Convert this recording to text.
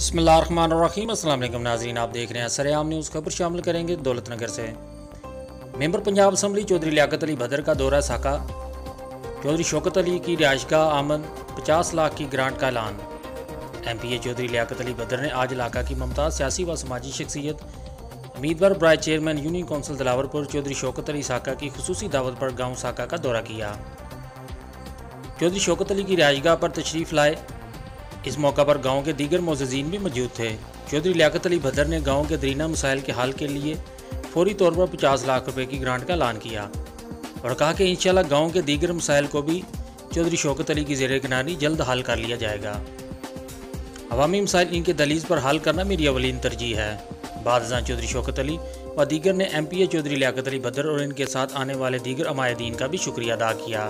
बिस्मिल्लाहिर्रहमानिर्रहीम। अस्सलाम वालेकुम नाज़रीन, आप देख रहे हैं सरेआम न्यूज़। खबर शामिल करेंगे दौलतनगर से। मेंबर पंजाब असम्बली चौधरी लियाकत अली भदर का दौरा साका। चौधरी शौकत अली की रिहाइशगाह आमद 50 लाख की ग्रांट का ऐलान। MPA चौधरी लियाकत अली भदर ने आज इलाका की मुमताज़ सियासी व समाजी शख्सियत उम्मीदवार बराए chairman union council Dilawarpur Chaudhry Shaukat Ali Saka की खुसूसी दावत पर गाँव साका का दौरा किया। चौधरी शौकत अली की रिहाइशगाह पर तशरीफ़ लाए। इस मौका पर गांव के दीगर मोअज़्ज़िज़ीन भी मौजूद थे। चौधरी लियाकत अली भदर ने गांव के दरीना मसाइल के हल के लिए फौरी तौर पर 50 लाख रुपए की ग्रांट का ऐलान किया और कहा कि इंशाअल्लाह गांव के दीगर मसाइल को भी चौधरी शौकत अली की ज़ेर-ए-किनारी जल्द हल कर लिया जाएगा। अवामी मसाइल इनके दहलीज़ पर हल करना मेरी अवलीन तरजीह है। बादशाह चौधरी शौकत अली व दीगर ने MPA चौधरी लियाकत अली भदर और इनके साथ आने वाले दीगर अमायदीन का भी शुक्रिया अदा किया।